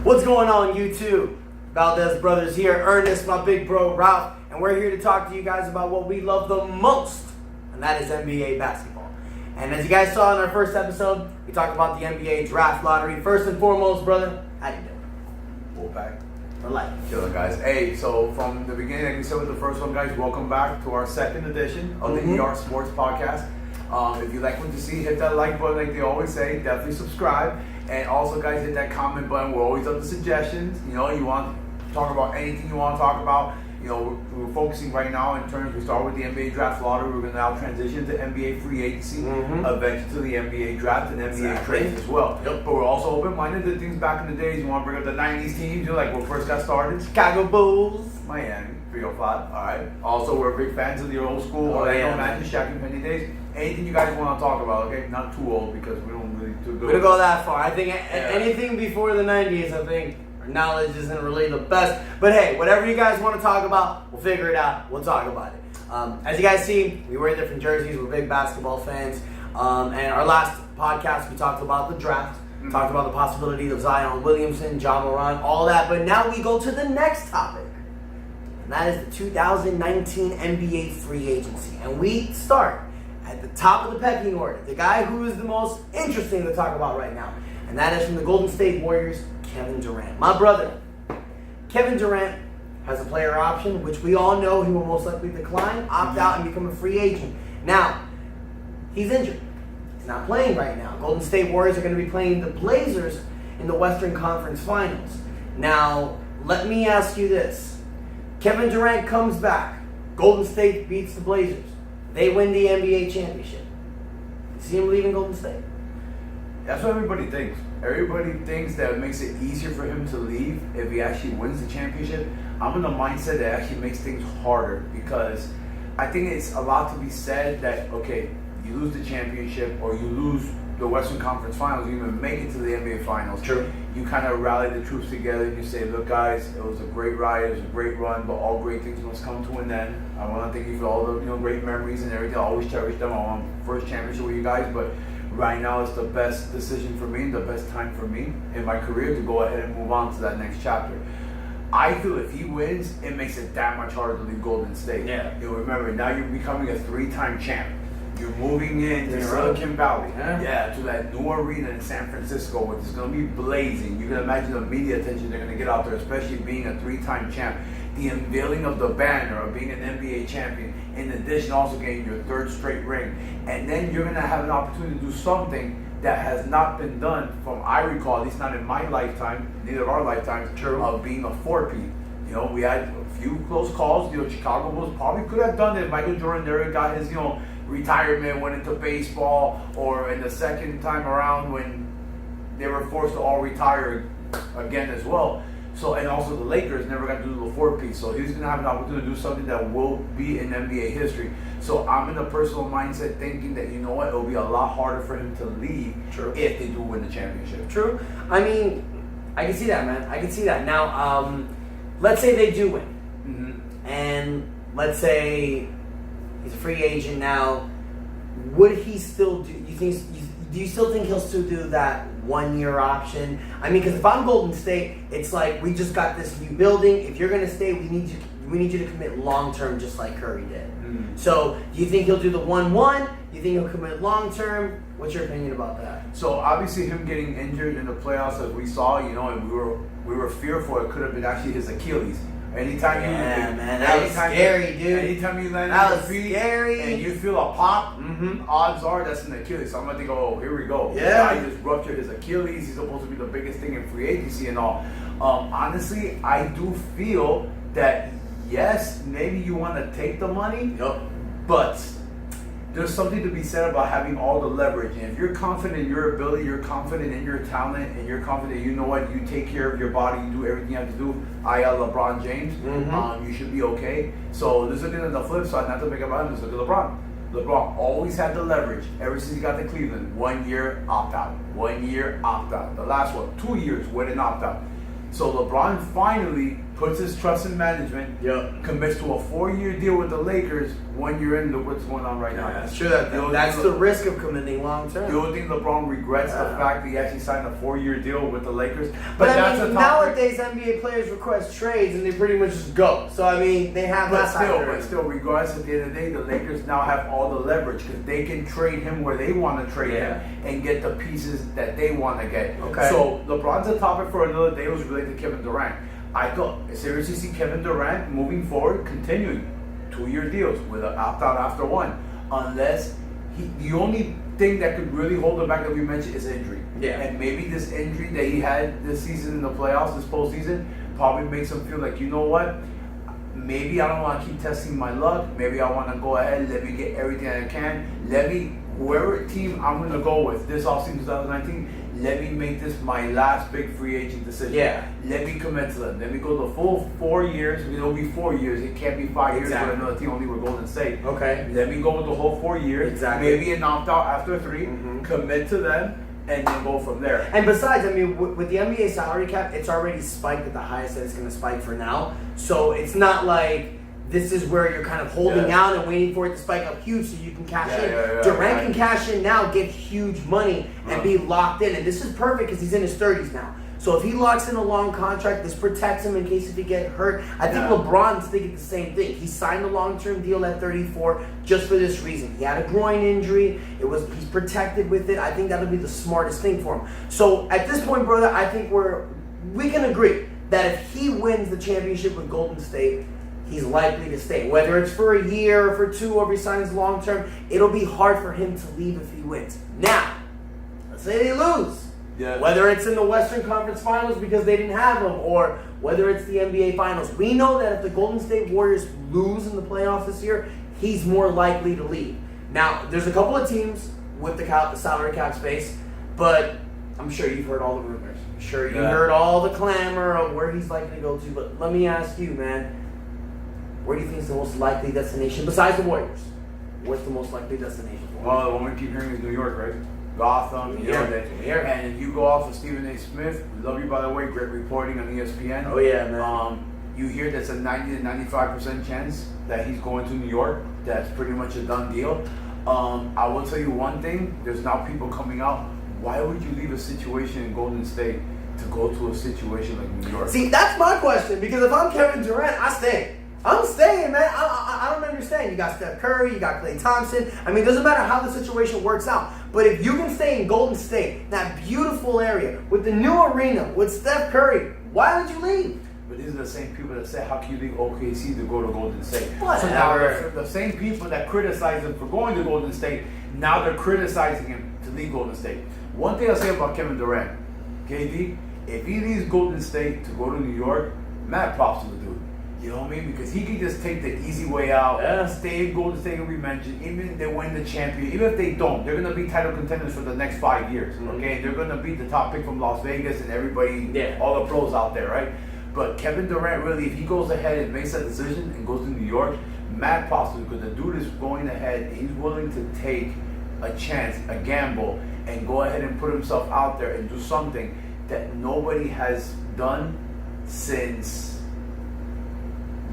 What's going on, YouTube? Valdez Brothers here, Ernest, my big bro Ralph, and we're here to talk to you guys about what we love the most, and that is NBA basketball. And as you guys saw in our first episode, we talked about the NBA draft lottery. First and foremost, brother, how you doing? Wolfpack. For life. Chilling, guys. Hey, so from the beginning, like we said with the first one, guys, welcome back to our second edition of the ER Sports Podcast. If you like what you see, hit that like button like they always say. Definitely subscribe. And also, guys, hit that comment button. We're always up to suggestions. You know, you want to talk about anything you want to talk about. You know, we're focusing right now in terms, we start with the NBA draft lottery. We're going to now transition to NBA free agency, eventually to the NBA draft and NBA trades as well. Yep. But we're also open-minded to things back in the days. You want to bring up the 90s teams, you know, like when we first got started. Chicago Bulls. Miami, 305. All right. Also, we're big fans of the old school, Orlando Magic, Shaq and Penny days. Anything you guys want to talk about, okay? Not too old because we don't really too good. We don't go that far. I think anything before the 90s, I think our knowledge isn't really the best. But hey, whatever you guys want to talk about, we'll figure it out. We'll talk about it. As you guys see, we wear different jerseys. We're big basketball fans. And our last podcast, we talked about the draft. Talked about the possibility of Zion Williamson, John Morant, all that. But now we go to the next topic. And that is the 2019 NBA free agency. And we start at the top of the pecking order, the guy who is the most interesting to talk about right now, and that is from the Golden State Warriors, Kevin Durant. My brother, Kevin Durant has a player option, which we all know he will most likely decline, opt out, and become a free agent. Now, he's injured. He's not playing right now. Golden State Warriors are going to be playing the Blazers in the Western Conference Finals. Now, let me ask you this. Kevin Durant comes back. Golden State beats the Blazers. They win the NBA championship. You see him leaving Golden State? That's what everybody thinks. Everybody thinks that it makes it easier for him to leave if he actually wins the championship. I'm in the mindset that actually makes things harder because I think it's a lot to be said that, okay, you lose the championship or you lose the Western Conference Finals, you even make it to the NBA Finals. True. You kind of rally the troops together and you say, look guys, it was a great ride, it was a great run, but all great things must come to an end. I want to thank you for all the great memories and everything. I always cherish them. I want first championship with you guys, but right now it's the best decision for me, the best time for me in my career to go ahead and move on to that next chapter. I feel if he wins, it makes it that much harder to leave Golden State. Yeah. You remember, now you're becoming a 3-time champ. You're moving into Silicon Valley, to that new arena in San Francisco, which is going to be blazing. You can imagine the media attention they're going to get out there, especially being a 3-time champ. The unveiling of the banner of being an NBA champion, in addition also getting your 3rd straight ring. And then you're going to have an opportunity to do something that has not been done from, I recall, at least not in my lifetime, neither of our lifetimes, of being a 4-peat. You know, we had a few close calls. You know, Chicago Bulls probably could have done it. Michael Jordan there got his, retirement, went into baseball, or in the second time around when they were forced to all retire again as well. So, and also the Lakers never got to do the 4-piece. So he's going to have an opportunity to do something that will be in NBA history. So I'm in a personal mindset thinking that, you know what, it'll be a lot harder for him to leave if they do win the championship. True. I mean, I can see that, man. I can see that. Now, let's say they do win. And let's say he's a free agent now. Would he still do? Do you still think he'll still do that 1-year option? I mean, because if I'm Golden State, it's like we just got this new building. If you're gonna stay, we need you to commit long term, just like Curry did. So, do you think he'll do the 1-1? Do you think he'll commit long term? What's your opinion about that? So obviously, him getting injured in the playoffs, as we saw, and we were fearful it could have been actually his Achilles. Anytime that was scary, dude. Anytime you land on your feet and you feel a pop, odds are that's an Achilles. So I'm gonna think, oh, here we go. Yeah. The guy just ruptured his Achilles. He's supposed to be the biggest thing in free agency and all. Honestly, I do feel that yes, maybe you want to take the money, but there's something to be said about having all the leverage. And if you're confident in your ability, you're confident in your talent, and you're confident, you know what, you take care of your body, you do everything you have to do, LeBron James, you should be okay. So let's look at the flip side, not to make about him, let's look at LeBron. LeBron always had the leverage ever since he got to Cleveland. 1 year, opt out. 1 year, opt out. The last one, 2 years, win and opt out. So LeBron finally puts his trust in management, commits to a 4-year deal with the Lakers when you're in what's going on right now. That's true. That's the risk of committing long term. You don't think LeBron regrets the fact that he actually signed a 4-year deal with the Lakers? But I mean, nowadays NBA players request trades and they pretty much just go. So I mean, they have that. But still, regardless, at the end of the day, the Lakers now have all the leverage because they can trade him where they want to trade him and get the pieces that they want to get. Okay. So LeBron's a topic for another day. Was related to Kevin Durant. I seriously see Kevin Durant moving forward, continuing 2-year deals with an opt-out after one, unless the only thing that could really hold him back that we mentioned is injury. Yeah. And maybe this injury that he had this season in the playoffs, this postseason, probably makes him feel like, you know what? Maybe I don't want to keep testing my luck. Maybe I want to go ahead, let me get everything I can. Whoever team I'm going to go with this offseason 2019, let me make this my last big free agent decision. Yeah. Let me commit to them. Let me go the full 4 years. It'll be 4 years. It can't be 5 years with another team only with Golden State. Okay. Let me go with the whole 4 years. Exactly. Maybe an opt-out after 3. Commit to them. And then go from there. And besides, I mean, with the NBA salary cap, it's already spiked at the highest that it's going to spike for now. So it's not like this is where you're kind of holding out and waiting for it to spike up huge so you can cash in. Durant can cash in now, get huge money, and be locked in. And this is perfect because he's in his 30s now. So if he locks in a long contract, this protects him in case if he get hurt. I think LeBron's thinking the same thing. He signed a long-term deal at 34 just for this reason. He had a groin injury. He's protected with it. I think that'll be the smartest thing for him. So at this point, brother, I think we can agree that if he wins the championship with Golden State, he's likely to stay. Whether it's for a year or for 2 or if he signs long-term, it'll be hard for him to leave if he wins. Now, let's say they lose. Yeah. Whether it's in the Western Conference Finals because they didn't have him, or whether it's the NBA Finals. We know that if the Golden State Warriors lose in the playoffs this year, he's more likely to leave. Now, there's a couple of teams with the salary cap space, but I'm sure you've heard all the rumors. I'm sure you heard all the clamor of where he's likely to go to. But let me ask you, man, where do you think is the most likely destination besides the Warriors? What's the most likely destination for him? Well, the one we keep hearing is New York, right? Gotham, and if you go off of Stephen A. Smith, we love you by the way, great reporting on ESPN. Oh yeah, man. You hear that's a 90 to 95% chance that he's going to New York. That's pretty much a done deal. I will tell you one thing, there's now people coming out. Why would you leave a situation in Golden State to go to a situation like New York? See, that's my question, because if I'm Kevin Durant, I stay. I'm staying, man. I don't understand. You got Steph Curry, you got Klay Thompson. I mean, it doesn't matter how the situation works out. But if you can stay in Golden State, that beautiful area, with the new arena, with Steph Curry, why would you leave? But these are the same people that say, how can you leave OKC to go to Golden State? Whatever. So now the same people that criticize him for going to Golden State, now they're criticizing him to leave Golden State. One thing I'll say about Kevin Durant, KD, if he leaves Golden State to go to New York, mad props to the dude. You know what I mean? Because he can just take the easy way out, stay in Golden State, and we mentioned, even if they win the champion, even if they don't, they're going to be title contenders for the next 5 years, okay? They're going to beat the top pick from Las Vegas and everybody, all the pros out there, right? But Kevin Durant, really, if he goes ahead and makes that decision and goes to New York, mad possible, because the dude is going ahead and he's willing to take a chance, a gamble, and go ahead and put himself out there and do something that nobody has done since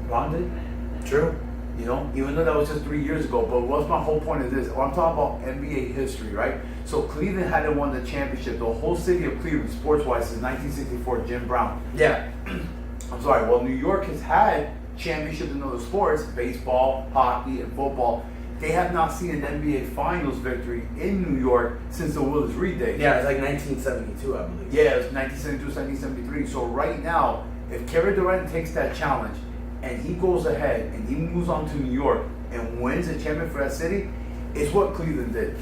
LeBron did. True. You know, even though that was just 3 years ago. But what's my whole point of this? I'm talking about NBA history, right? So Cleveland hadn't won the championship, the whole city of Cleveland, sports-wise, since 1964, Jim Brown. Yeah. I'm sorry. Well, New York has had championships in other sports, baseball, hockey, and football. They have not seen an NBA Finals victory in New York since the Willis Reed days. Yeah, it's like 1972, I believe. Yeah, it was 1972, 1973. So right now, if Kevin Durant takes that challenge, and he goes ahead and he moves on to New York and wins a championship for that city, it's what Cleveland did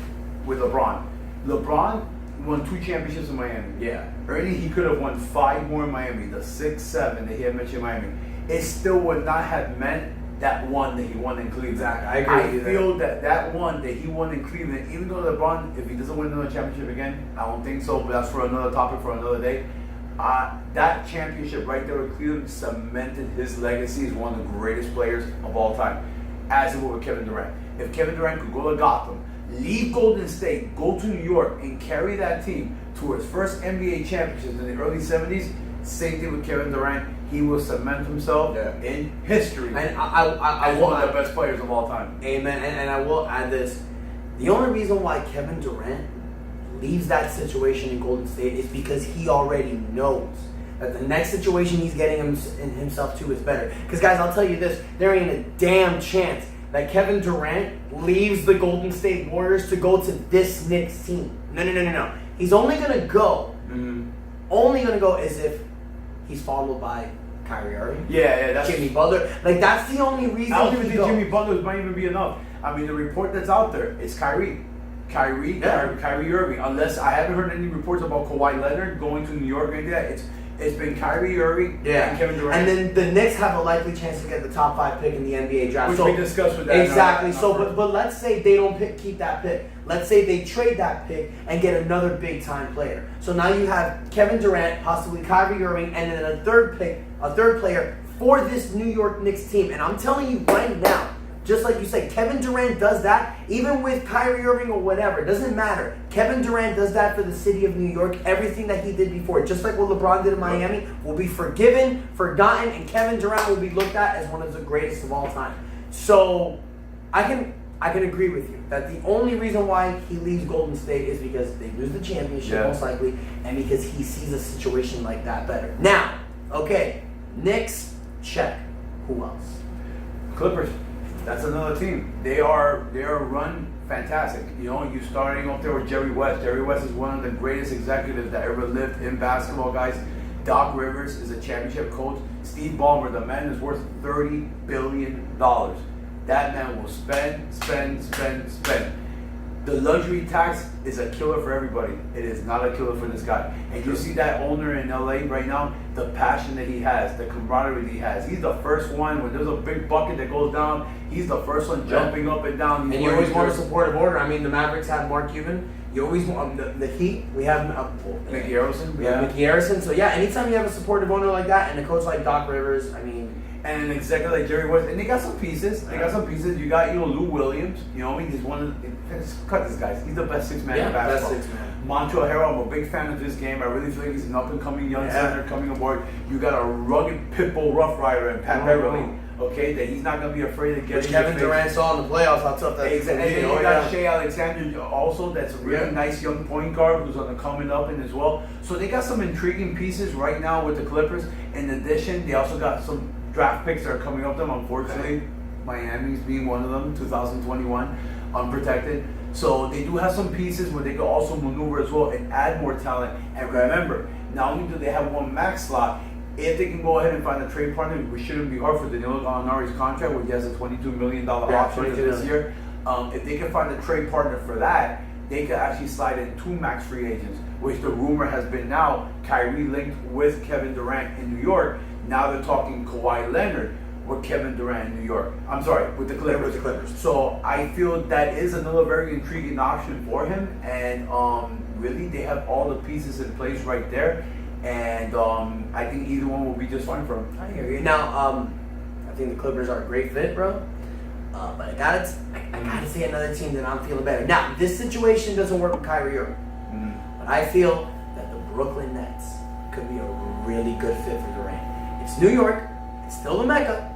with LeBron. LeBron won 2 championships in Miami. Yeah. Ernie, he could have won 5 more in Miami, the 6, 7 that he had mentioned in Miami. It still would not have meant that one that he won in Cleveland. Exactly. I agree. I feel that one that he won in Cleveland, even though LeBron, if he doesn't win another championship again, I don't think so, but that's for another topic for another day. That championship right there with Cleveland cemented his legacy as one of the greatest players of all time, as it would with Kevin Durant. If Kevin Durant could go to Gotham, leave Golden State, go to New York, and carry that team to its first NBA championship in the early 70s, Same thing with Kevin Durant. He will cement himself in history And I as will one of the best players of all time. Amen. And I will add this. The only reason why Kevin Durant leaves that situation in Golden State is because he already knows that the next situation he's getting himself to is better. Because, guys, I'll tell you this. There ain't a damn chance that Kevin Durant leaves the Golden State Warriors to go to this Knicks team. No. He's only going to go. Only going to go as if he's followed by Kyrie Irving. Yeah, that's Jimmy Butler. Like, that's the only reason. I don't even think Jimmy Butler might even be enough. I mean, the report that's out there is Kyrie Irving. Unless I haven't heard any reports about Kawhi Leonard going to New York or anything like that. It's been Kyrie Irving and Kevin Durant. And then the Knicks have a likely chance to get the top 5 pick in the NBA draft. Which we discussed with that. Exactly. But let's say they don't keep that pick. Let's say they trade that pick and get another big time player. So now you have Kevin Durant, possibly Kyrie Irving, and then a third player for this New York Knicks team. And I'm telling you right now, just like you said, Kevin Durant does that, even with Kyrie Irving or whatever. It doesn't matter. Kevin Durant does that for the city of New York. Everything that he did before, just like what LeBron did in Miami, will be forgiven, forgotten, and Kevin Durant will be looked at as one of the greatest of all time. So I can agree with you that the only reason why he leaves Golden State is because they lose the championship, most likely, and because he sees a situation like that better. Now, okay, Knicks, check. Who else? Clippers. That's another team. They are run fantastic. You know, you starting up there with Jerry West. Jerry West is one of the greatest executives that ever lived in basketball, guys. Doc Rivers is a championship coach. Steve Ballmer, the man is worth $30 billion. That man will spend. The luxury tax is a killer for everybody. It is not a killer for this guy. And you see that owner in LA right now, the passion that he has, the camaraderie that he has. He's the first one, when there's a big bucket that goes down, he's the first one jumping up and down. And you always want a supportive order. I mean, the Mavericks have Mark Cuban. You always want the Heat. We have Mickey Harrison. We have Mickey Harrison. So yeah, anytime you have a supportive owner like that and a coach like Doc Rivers, I mean, and an executive like Jerry West, and they got some pieces. You got Lou Williams. You know, he's one of the. Cut this guy. He's the best 6-man in basketball. Best 6-man. Montrezl Harrell, I'm a big fan of this game. I really feel like he's an up-and-coming young center coming aboard. You got a rugged pitbull rough rider in Pat Beverly. Okay, that he's not gonna be afraid to get. Which Kevin Durant saw in the playoffs. How tough that is. And then you got Shea Alexander also. That's a really nice young point guard who's on the coming up in as well. So they got some intriguing pieces right now with the Clippers. In addition, they also got some draft picks that are coming up them. Unfortunately, Miami's being one of them. 2021, unprotected. So they do have some pieces where they can also maneuver as well and add more talent. And remember, not only do they have one max slot, if they can go ahead and find a trade partner, which shouldn't be hard for Danilo Gallinari's contract, where he has a $22 million option for this year. If they can find a trade partner for that, they could actually slide in 2 max free agents, which the rumor has been now Kyrie linked with Kevin Durant in New York. Now they're talking Kawhi Leonard with Kevin Durant in New York. I'm sorry, with the Clippers. So I feel that is another very intriguing option for him. And really, they have all the pieces in place right there. And I think either one will be just fine for him. I hear you. Now, I think the Clippers are a great fit, bro. But I gotta say another team that I'm feeling better. Now, this situation doesn't work with Kyrie Irving. But I feel that the Brooklyn Nets could be a really good fit for Durant. It's New York. It's still the Mecca.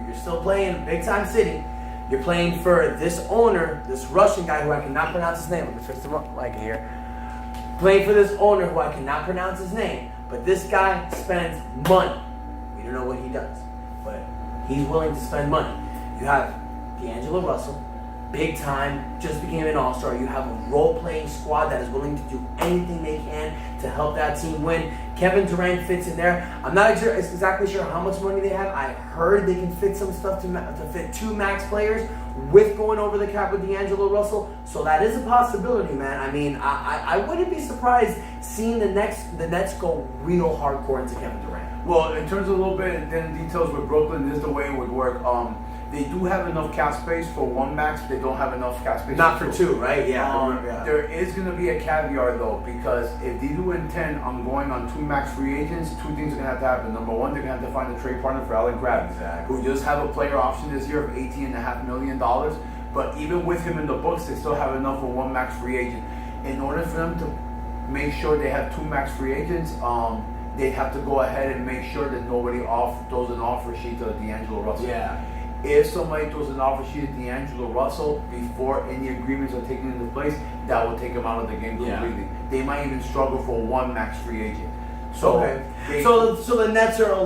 You're still playing a big-time city. You're playing for this owner, this Russian guy who I cannot pronounce his name. Let me fix the mic here. Playing for this owner who I cannot pronounce his name. But this guy spends money. We don't know what he does. But he's willing to spend money. You have D'Angelo Russell, big time, just became an all-star. You have a role-playing squad that is willing to do anything they can to help that team win. Kevin Durant fits in there. I'm not exactly sure how much money they have. I heard they can fit some stuff to fit 2 max players with going over the cap with D'Angelo Russell. So that is a possibility, man. I mean, I wouldn't be surprised seeing the Nets go real hardcore into Kevin Durant. Well, in terms of a little bit in details with Brooklyn, this is the way it would work. They do have enough cap space for 1 max. They don't have enough cap space. Not for 2, right? Yeah. There is going to be a caveat though, because if they do intend on going on 2 max free agents, 2 things are going to have to happen. Number 1, they're going to have to find a trade partner for Allen Crabbe, who does have a player option this year of $18.5 million. But even with him in the books, they still have enough for 1 max free agent. In order for them to make sure they have 2 max free agents, they'd have to go ahead and make sure that nobody throws an offer sheet to D'Angelo Russell. Yeah. If somebody throws an offer sheet to D'Angelo Russell before any agreements are taken into place, that will take him out of the game completely. Yeah. They might even struggle for one max free agent. So, so the Nets are a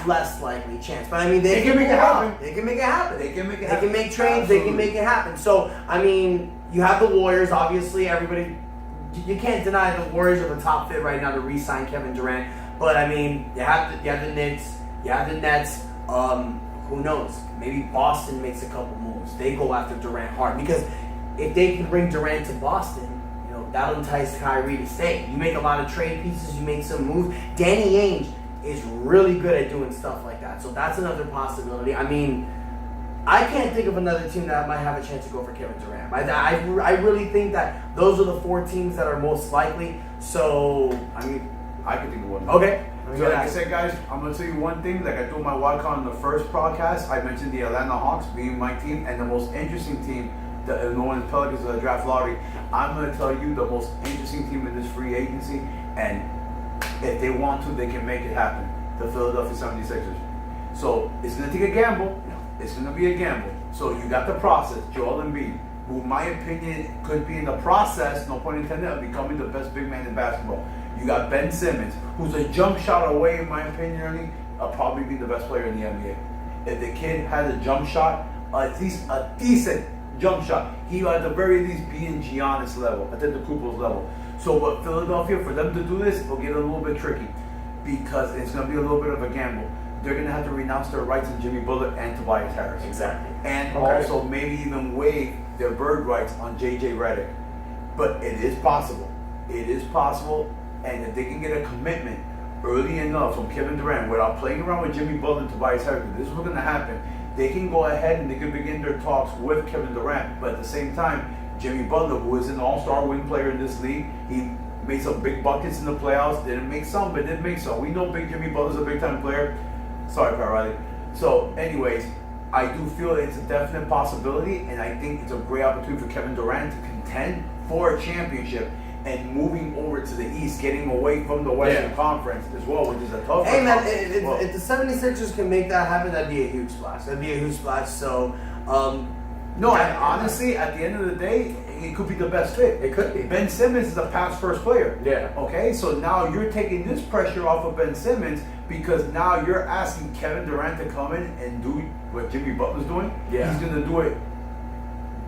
less likely chance, but I mean they can make it happen. They can make it happen. They can make it happen. They can make trades. Absolutely. They can make it happen. So I mean, you have the Warriors. Obviously, everybody, you can't deny the Warriors are the top fit right now to re-sign Kevin Durant. But I mean, you have the Knicks, you have the Nets. Who knows? Maybe Boston makes a couple moves. They go after Durant hard because if they can bring Durant to Boston, that'll entice Kyrie to stay. You make a lot of trade pieces, you make some moves. Danny Ainge is really good at doing stuff like that. So that's another possibility. I mean, I can't think of another team that might have a chance to go for Kevin Durant. I really think that those are the 4 teams that are most likely. So, I mean, I could think of one. Okay. So like I said, guys, I'm going to tell you one thing. Like I told my wild card in the first podcast, I mentioned the Atlanta Hawks being my team and the most interesting team, the Illinois Pelicans of the draft lottery. I'm going to tell you the most interesting team in this free agency, and if they want to, they can make it happen. The Philadelphia 76ers. So it's going to take a gamble. It's going to be a gamble. So you got the process, Joel Embiid, who in my opinion could be in the process, no pun intended, of becoming the best big man in basketball. You got Ben Simmons, who's a jump shot away, in my opinion, of probably be the best player in the NBA. If the kid has a jump shot, at least a decent jump shot, he will at the very least be in Giannis level, at the Kupo's level. So what Philadelphia, for them to do this, will get a little bit tricky because it's going to be a little bit of a gamble. They're going to have to renounce their rights on Jimmy Butler and Tobias Harris. Exactly. And also maybe even waive their bird rights on J.J. Redick. But it is possible. It is possible. And if they can get a commitment early enough from Kevin Durant without playing around with Jimmy Butler and Tobias Harris, this is what's going to happen. They can go ahead and they can begin their talks with Kevin Durant. But at the same time, Jimmy Butler, who is an all-star wing player in this league, he made some big buckets in the playoffs. Didn't make some, but did make some. We know Big Jimmy Butler's a big-time player. Sorry, Pat Riley. So, anyways, I do feel it's a definite possibility, and I think it's a great opportunity for Kevin Durant to contend for a championship and moving over to the East, getting away from the Western Conference as well, which is a tough. Hey man, if the 76ers can make that happen, that'd be a huge splash. So, no, and honestly, at the end of the day, it could be the best fit. It could be. Ben Simmons is a pass first player. Yeah. Okay, so now you're taking this pressure off of Ben Simmons because now you're asking Kevin Durant to come in and do what Jimmy Butler's doing. Yeah. He's going to do it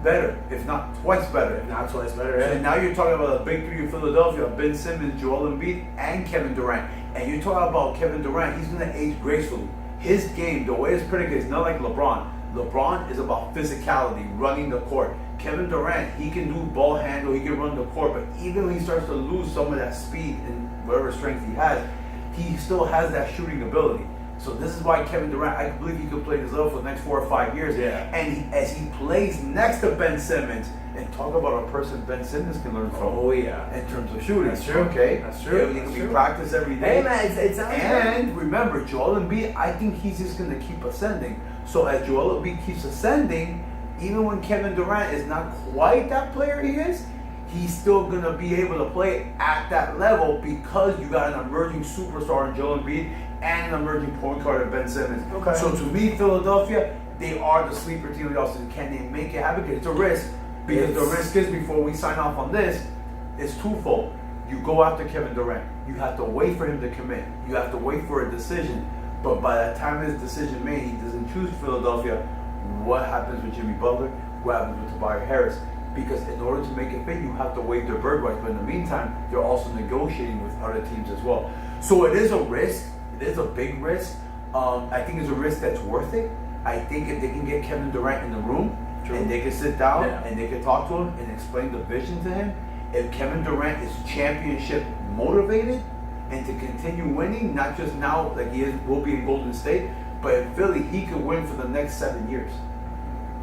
better, if not twice better. If not twice better, yeah. And now you're talking about a big three of Philadelphia: Ben Simmons, Joel Embiid, and Kevin Durant. And you're talking about Kevin Durant, he's going to age gracefully. His game, the way it's predicated, is not like LeBron. LeBron is about physicality, running the court. Kevin Durant, he can do ball handle, he can run the court, but even when he starts to lose some of that speed and whatever strength he has, he still has that shooting ability. So this is why Kevin Durant, I believe he could play this level for the next 4 or 5 years. Yeah. And as he plays next to Ben Simmons, and talk about a person Ben Simmons can learn from. Oh yeah. In terms of shooting. That's true. Okay. That's true. He can be practiced every day. Hey man, it sounds and remember, Joel Embiid, I think he's just going to keep ascending. So as Joel Embiid keeps ascending, even when Kevin Durant is not quite that player he is, he's still going to be able to play at that level because you got an emerging superstar in Joel Embiid and an emerging point guard in Ben Simmons. Okay. So to me, Philadelphia, they are the sleeper team of the offseason. Can they make it happen? Because it's a risk. Because the risk is, before we sign off on this, it's twofold. You go after Kevin Durant. You have to wait for him to commit. You have to wait for a decision. But by the time his decision made, he doesn't choose Philadelphia. What happens with Jimmy Butler? What happens with Tobias Harris? Because in order to make it fit, you have to waive their bird rights. But in the meantime, they're also negotiating with other teams as well. So it is a risk. It is a big risk. I think it's a risk that's worth it. I think if they can get Kevin Durant in the room, and they can sit down and they can talk to him and explain the vision to him, if Kevin Durant is championship motivated and to continue winning, not just now like he will be in Golden State, but in Philly, he could win for the next 7 years.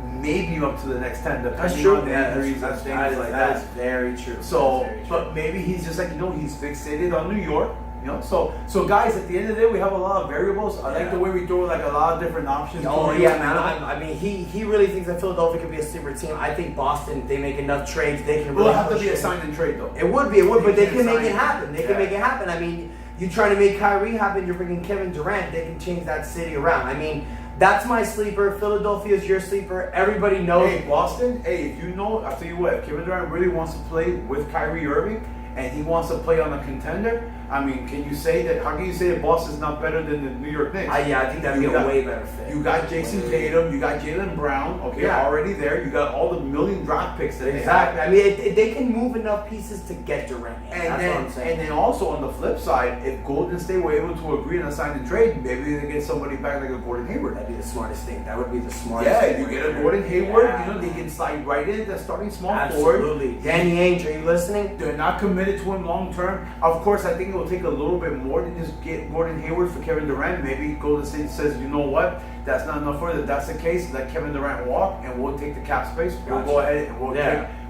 Maybe up to the next 10, depending on the injuries and things like that. That's very true. So, but maybe he's just like, he's fixated on New York. So guys, at the end of the day, we have a lot of variables. I like the way we throw like a lot of different options. Oh yeah, man. I mean, he really thinks that Philadelphia could be a super team. I think Boston, they make enough trades, they can. It'll have to be a sign and trade though. It would be, but they can make it happen. They can make it happen. I mean, You trying to make Kyrie happen, you're bringing Kevin Durant. They can change that city around. I mean, that's my sleeper. Philadelphia is your sleeper. Everybody knows. Hey, Boston, hey, if you know, I'll tell you what, if Kevin Durant really wants to play with Kyrie Irving and he wants to play on a contender, I mean, can you say that? How can you say that Boston's not better than the New York Knicks? Yeah, I think that'd be a way better fit. You got Jason Tatum, you got Jaylen Brown, already there. You got all the million draft picks that exactly. I mean, they can move enough pieces to get Durant. And then also on the flip side, if Golden State were able to agree on a sign and trade, maybe they get somebody back like a Gordon Hayward. That'd be the smartest thing. That would be the smartest thing. Yeah, you get a Gordon Hayward, they can slide right in the starting small forward. Absolutely. Danny Ainge, are you listening? They're not committed to him long term. Of course, I think it will take a little bit more than just get Gordon Hayward for Kevin Durant. Maybe Golden State says, you know what, that's not enough for it. If that's the case, let Kevin Durant walk and we'll take the cap space. We'll go ahead and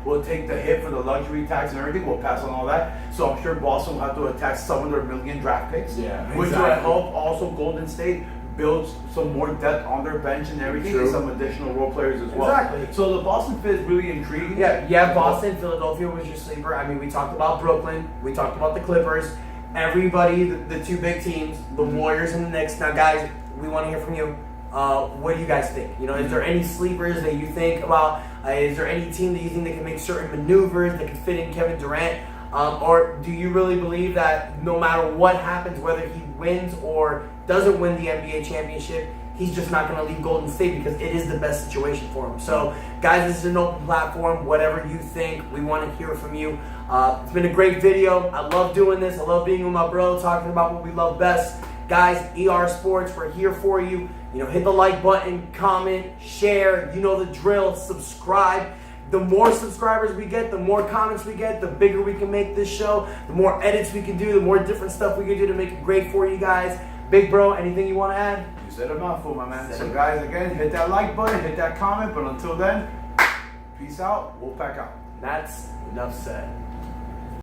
we'll take the hit for the luxury tax and everything. We'll pass on all that. So I'm sure Boston will have to attach some of their million draft picks. Which will help also Golden State build some more depth on their bench and everything, and some additional role players as well. Exactly. So the Boston fit is really intriguing. Yeah, Boston, Philadelphia was your sleeper. I mean, we talked about Brooklyn, we talked about the Clippers, everybody, the two big teams, the Warriors and the Knicks. Now, guys, we want to hear from you. What do you guys think? You know, is there any sleepers that you think about? Is there any team that you think that can make certain maneuvers that can fit in Kevin Durant? Or do you really believe that no matter what happens, whether he wins or doesn't win the NBA championship, he's just not going to leave Golden State because it is the best situation for him? So, guys, this is an open platform. Whatever you think, we want to hear from you. It's been a great video. I love doing this. I love being with my bro, talking about what we love best. Guys, ER Sports, we're here for you. You know, hit the like button, comment, share. You know the drill. Subscribe. The more subscribers we get, the more comments we get, the bigger we can make this show, the more edits we can do, the more different stuff we can do to make it great for you guys. Big bro, anything you want to add? You said a mouthful, my man. So guys, again, hit that like button, hit that comment, but until then, peace out, Wolfpack out. That's enough said.